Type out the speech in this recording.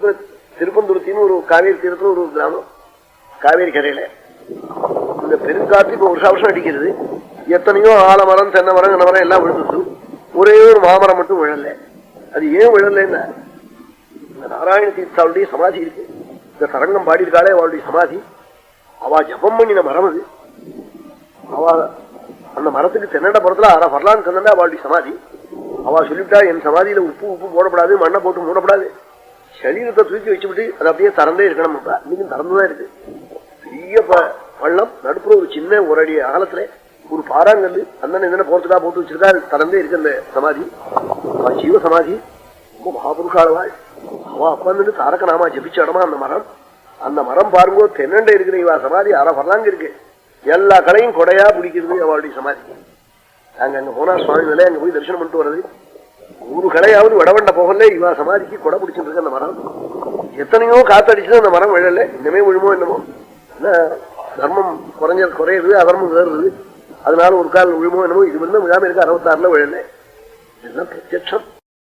பக்கத்துல திருப்பந்துருத்தின்னு ஒரு காவேரி தீரத்துல ஒரு கிராமம், காவேரி கரையில இந்த பெருங்காற்று இப்ப வருஷம் அடிக்கிறது. எத்தனையோ ஆலமரம், தென்னை மரம், கண்ண மரம் எல்லாம் விழுந்துச்சு. ஒரே ஒரு மாமரம் மட்டும் விழல. அது ஏன் விழலன்னா, இந்த நாராயண தீர்த்தாவுடைய சமாதி இருக்கு, இந்த தரங்கம் பாடியிருக்காளே அவளுடைய சமாதி, அவ ஜபம் பண்ணின மரம் அது. அவ அந்த மரத்துக்கு தென்னண்ட புறத்துல அரை வரலான்னு சொன்னா அவளுடைய சமாதி. அவ சொல்லிவிட்டா, என் சமாதியில உப்பு போடப்படாது, மண்ணை போட்டு மூடப்படாது, சரீரத்தை தூக்கி வச்சுவிட்டு அது அப்படியே திறந்தே இருக்கணும். இன்னைக்கும் திறந்துதான் இருக்கு. பெரிய பள்ளம், நடுப்புற ஒரு சின்ன ஒரு அடி அகலத்துல ஒரு பாறாங்கல்லு, அந்த என்ன போறதுக்கா போட்டு வச்சிருக்கா, அது திறந்தே இருக்கு அந்த சமாதி. ஜீவ சமாதி, ரொம்ப மகாபுருஷாளவாள். அவ அப்ப வந்து தாரக நாமா ஜபிச்ச இடமா அந்த மரம். அந்த மரம் பாருங்கோ, தென்னண்டை இருக்கிற இவா சமாதி அரை வரலாங்க இருக்கு. எல்லா கடையும் கொடையா பிடிக்கிறது அவளுடைய சமாதி. நாங்க அங்க போனா சுவாமி நிலை, அங்க போய் தரிசனம் பண்ணிட்டு வர்றது. ஒரு கடையாவது வடவண்ட போகல, இவா சமாதிக்கு கொடை பிடிச்சிட்டு இருக்கு அந்த மரம். எத்தனையோ காத்தடிச்சு அந்த மரம் விழல. இன்னமே விழுமோ என்னமோ, தர்மம் குறையுது, அதர்மம் ஏறுது, அதனால ஒரு கால் விழுமோ என்னமோ. இது வந்து விழாம இருக்கு, 66 விழல. இதெல்லாம் பிரத்யட்சம்.